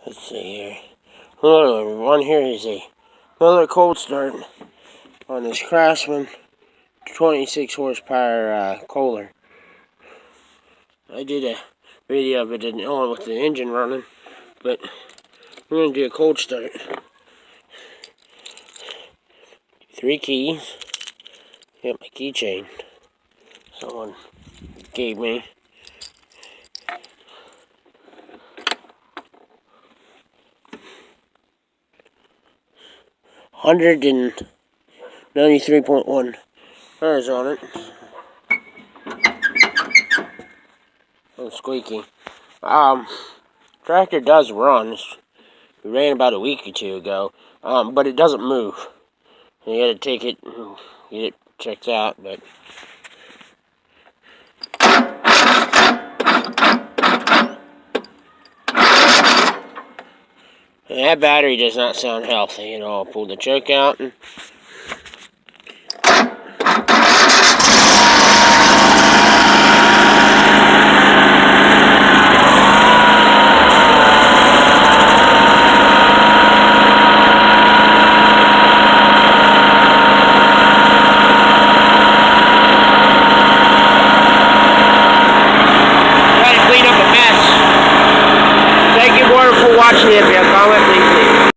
Let's see here. Hello, one here is another cold start on this Craftsman 26 horsepower Kohler. I did a video of it on with the engine running, but we're going to do a cold start. 3 keys. Got my keychain someone gave me. $193.1 tires on it. Oh, squeaky. Tractor does run. It ran about a week or two ago, but it doesn't move. You gotta take it and get it checked out, but that battery does not sound healthy at all. Pulled the choke out and